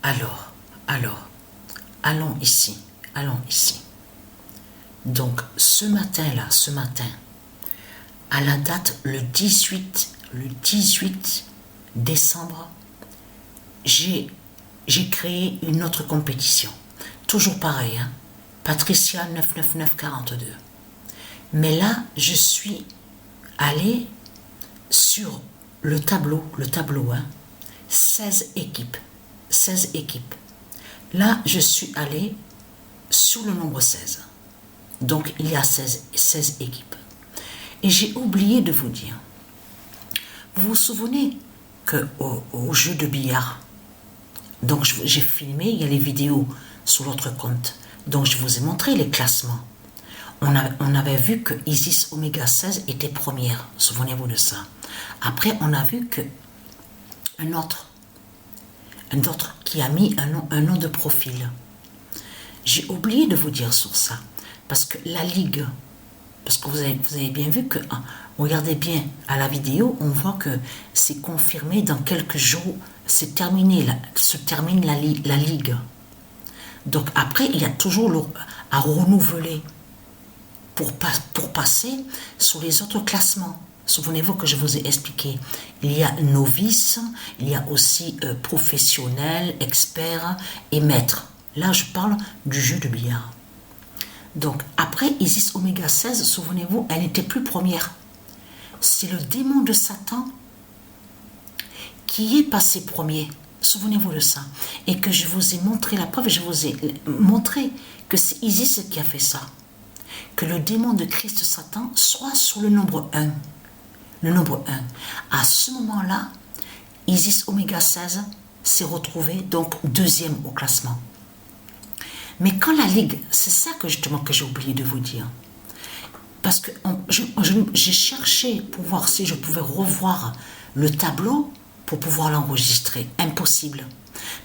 Alors, alors, allons ici, allons ici. Donc, ce matin-là, ce matin, à la date le 18 décembre, j'ai créé une autre compétition. Toujours pareil, hein? Patricia 99942. Mais là, je suis allée sur le tableau, hein, 16 équipes. 16 équipes. Là, je suis allée sur le nombre 16. Donc, il y a 16 équipes. Et j'ai oublié de vous dire, vous vous souvenez qu'au jeu de billard, donc j'ai filmé, il y a les vidéos sur l'autre compte, donc je vous ai montré les classements. On avait vu que Isis Oméga 16 était première, souvenez-vous de ça. Après, on a vu que un autre qui a mis un nom de profil. J'ai oublié de vous dire sur ça, parce que la Ligue, parce que vous avez bien vu que, regardez bien à la vidéo, on voit que c'est confirmé dans quelques jours, se termine la Ligue. Donc après, il y a toujours à renouveler pour passer sur les autres classements. Souvenez-vous que je vous ai expliqué, il y a novice, il y a aussi professionnel, expert et maître. Là, je parle du jeu de billard. Donc, après Isis Oméga 16, souvenez-vous, elle n'était plus première. C'est le démon de Satan qui est passé premier. Souvenez-vous de ça. Et que je vous ai montré la preuve, je vous ai montré que c'est Isis qui a fait ça. Que le démon de Christ Satan soit sur le nombre 1. Le nombre 1. À ce moment-là, Isis Oméga 16 s'est retrouvé donc deuxième au classement. Mais quand la Ligue, c'est ça que justement que j'ai oublié de vous dire. Parce que j'ai cherché pour voir si je pouvais revoir le tableau pour pouvoir l'enregistrer. Impossible.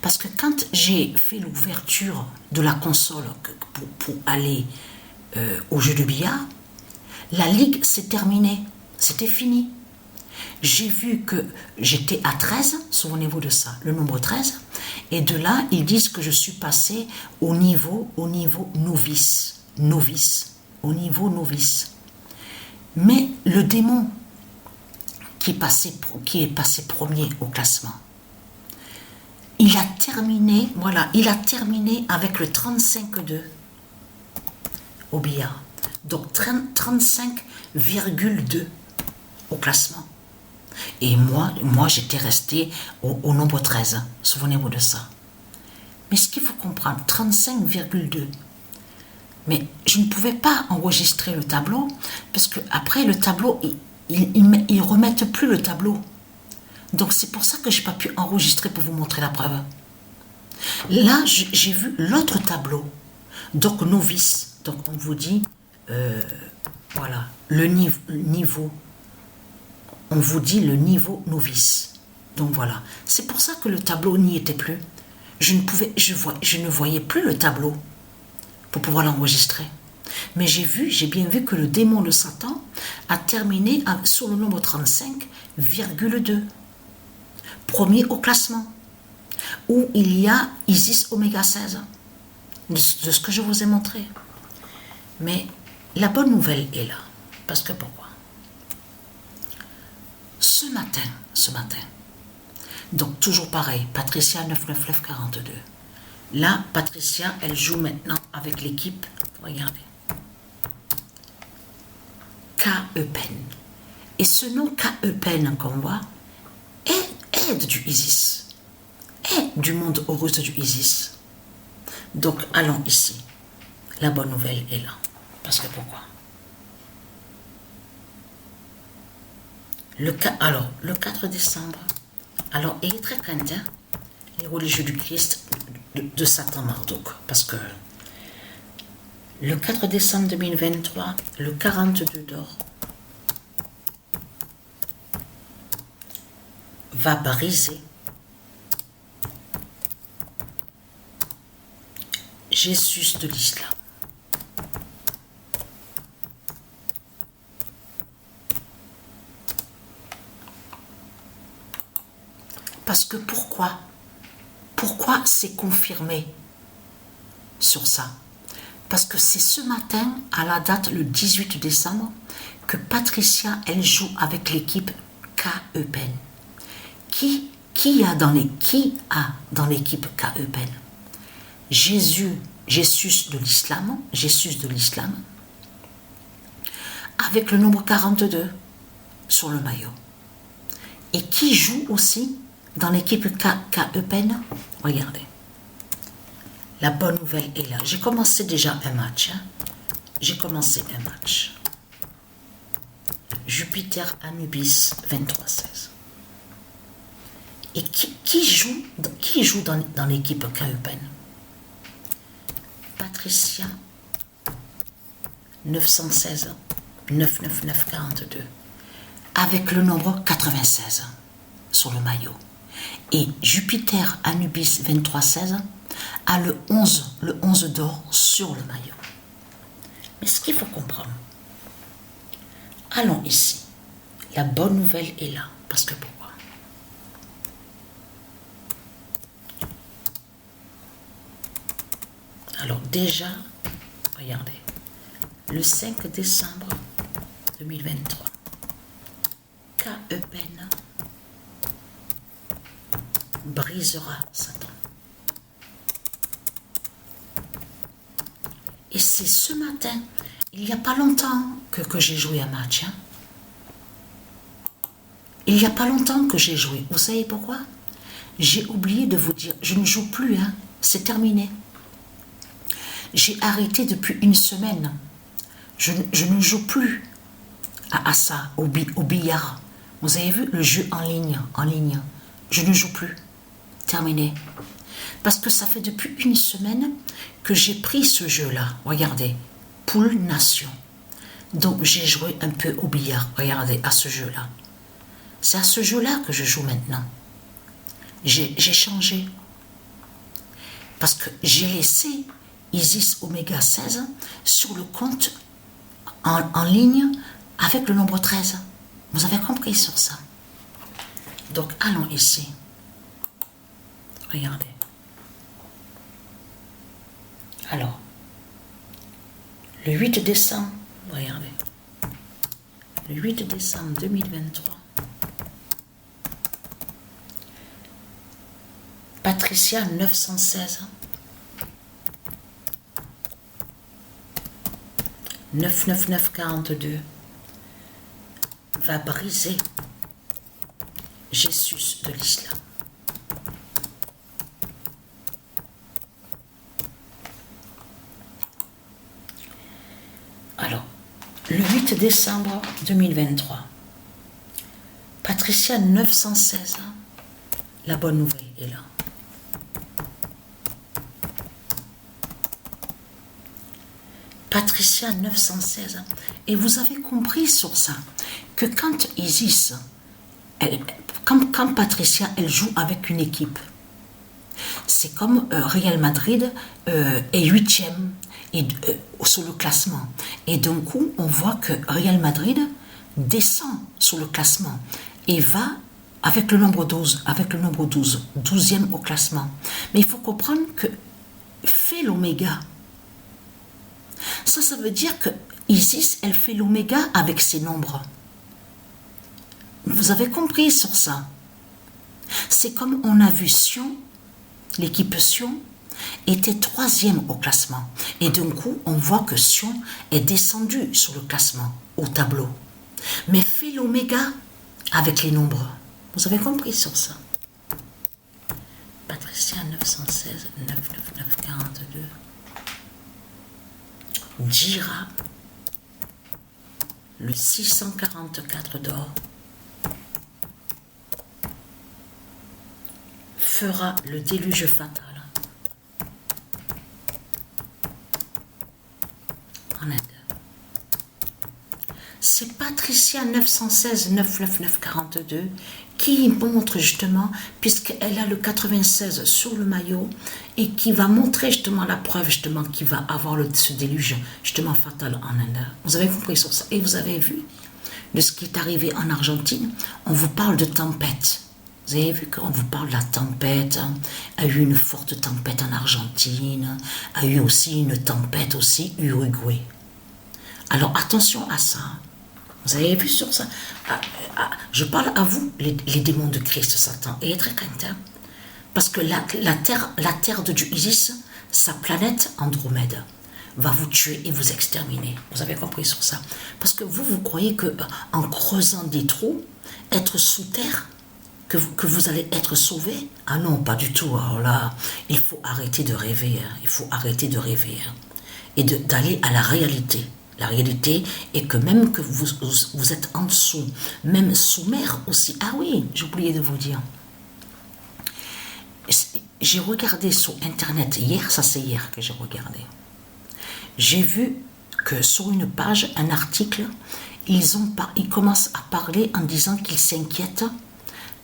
Parce que quand j'ai fait l'ouverture de la console pour aller au jeu de billard, la Ligue s'est terminée. C'était fini. J'ai vu que j'étais à 13, souvenez-vous de ça, le nombre 13, et de là, ils disent que je suis passé au niveau novice, au niveau novice. Mais le démon qui est passé premier au classement, il a terminé avec le 35,2 au billard. Donc 35,2 au classement. Et moi j'étais resté au nombre 13. Souvenez-vous de ça. Mais ce qu'il faut comprendre, 35,2. Mais je ne pouvais pas enregistrer le tableau, parce que après le tableau, ils remettent plus le tableau. Donc c'est pour ça que je n'ai pas pu enregistrer pour vous montrer la preuve. Là, j'ai vu l'autre tableau. Donc novice. Donc on vous dit, voilà, le niveau. On vous dit le niveau novice. Donc voilà. C'est pour ça que le tableau n'y était plus. Je ne voyais plus le tableau pour pouvoir l'enregistrer. Mais j'ai bien vu que le démon de Satan a terminé sur le nombre 35,2. Premier au classement. Où il y a Isis Oméga 16. De ce que je vous ai montré. Mais la bonne nouvelle est là. Parce que pourquoi? Ce matin, donc toujours pareil, Patricia 99942. Là, Patricia, elle joue maintenant avec l'équipe, regardez, K.E. Pen. Et ce nom K.E. Pen qu'on voit est du Isis, est du monde horus du Isis. Donc allons ici, la bonne nouvelle est là. Parce que pourquoi? Le 4 décembre, alors il est très craint, hein, les religieux du Christ de Satan Marduk, parce que le 4 décembre 2023, le 42 d'or va briser Jésus de l'islam. Parce que pourquoi? Pourquoi c'est confirmé sur ça? Parce que c'est ce matin, à la date le 18 décembre, que Patricia, elle joue avec l'équipe KEPEN. Qui a dans l'équipe KEPEN? Jésus de l'islam, avec le nombre 42 sur le maillot. Et qui joue aussi dans l'équipe KEPEN? Regardez. La bonne nouvelle est là. J'ai commencé déjà un match. J'ai commencé un match. Jupiter Anubis 23-16. Et qui joue dans l'équipe KEPEN? Patricia 916 999 42 avec le nombre 96 sur le maillot. Et Jupiter Anubis 23-16 a le 11 d'or sur le maillot. Mais ce qu'il faut comprendre, allons ici. La bonne nouvelle est là. Parce que pourquoi? Alors déjà, regardez, le 5 décembre 2023, KEPEN brisera Satan. Et c'est ce matin, il n'y a pas longtemps que j'ai joué un match. Hein. Il n'y a pas longtemps que j'ai joué. Vous savez pourquoi? J'ai oublié de vous dire, je ne joue plus, hein. C'est terminé. J'ai arrêté depuis une semaine. Je ne joue plus à ça, au billard. Vous avez vu le jeu en ligne. Je ne joue plus. Terminé. Parce que ça fait depuis une semaine que j'ai pris ce jeu-là. Regardez, Poule Nation. Donc j'ai joué un peu au billard. Regardez, à ce jeu-là. C'est à ce jeu-là que je joue maintenant. J'ai changé. Parce que j'ai laissé Isis Oméga 16 sur le compte en ligne avec le nombre 13. Vous avez compris sur ça. Donc allons ici. Regardez. Alors, le 8 décembre, regardez. Le 8 décembre 2023, Patricia 916 999 42 va briser Jésus de l'islam. Alors, le 8 décembre 2023, Patricia 916, la bonne nouvelle est là. Patricia 916, et vous avez compris sur ça, que quand Isis, quand Patricia, elle joue avec une équipe, c'est comme Real Madrid est 8e sur le classement. Et d'un coup, on voit que Real Madrid descend sur le classement et va avec le nombre 12, 12e au classement. Mais il faut comprendre que fait l'oméga. Ça veut dire que Isis, elle fait l'oméga avec ses nombres. Vous avez compris sur ça. C'est comme on a vu Sion, l'équipe Sion était 3e au classement. Et d'un coup, on voit que Sion est descendu sur le classement, au tableau. Mais fait l'oméga avec les nombres. Vous avez compris sur ça. Patricia 916 999 42. Dira le 644 d'or fera le déluge fatal en Inde. C'est Patricia 916 999 42 qui montre justement, puisqu'elle a le 96 sur le maillot, et qui va montrer justement la preuve justement qu'il va avoir ce déluge justement fatal en Inde. Vous avez compris sur ça. Et vous avez vu de ce qui est arrivé en Argentine. On vous parle de tempête. Vous avez vu qu'on vous parle de la tempête, a eu une forte tempête en Argentine, a eu aussi une tempête aussi Uruguay. Alors attention à ça. Vous avez vu sur ça? Je parle à vous, les démons de Christ, Satan, et très craintif. Parce que la terre de Dieu Isis, sa planète Andromède, va vous tuer et vous exterminer. Vous avez compris sur ça? Parce que vous croyez que en creusant des trous, être sous terre, que vous allez être sauvé? Ah non, pas du tout. Alors là, il faut arrêter de rêver. Hein. Il faut arrêter de rêver. Hein. Et d'aller à la réalité. La réalité est que même que vous êtes en dessous, même sous mer aussi. Ah oui, j'ai oublié de vous dire. J'ai regardé sur Internet hier, ça c'est hier que j'ai regardé. J'ai vu que sur une page, un article, ils commencent à parler en disant qu'ils s'inquiètent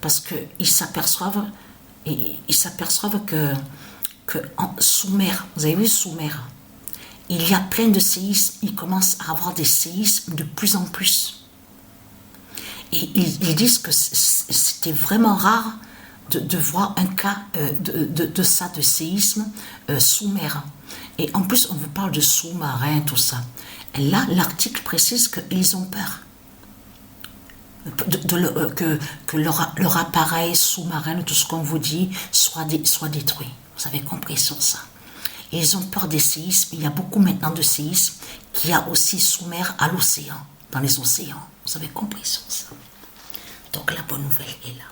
parce qu'ils s'aperçoivent que sous mer, vous avez vu sous mer, il y a plein de séismes, ils commencent à avoir des séismes de plus en plus. Et ils disent que c'était vraiment rare de voir un cas de séisme sous mer. Et en plus, on vous parle de sous-marins, tout ça. Et là, l'article précise qu'ils ont peur. Que leur appareil sous-marin, tout ce qu'on vous dit, soit détruit. Vous avez compris sur ça. Et ils ont peur des séismes. Il y a beaucoup maintenant de séismes qu'il y a aussi sous mer à l'océan, dans les océans. Vous avez compris sur ça. Donc la bonne nouvelle est là.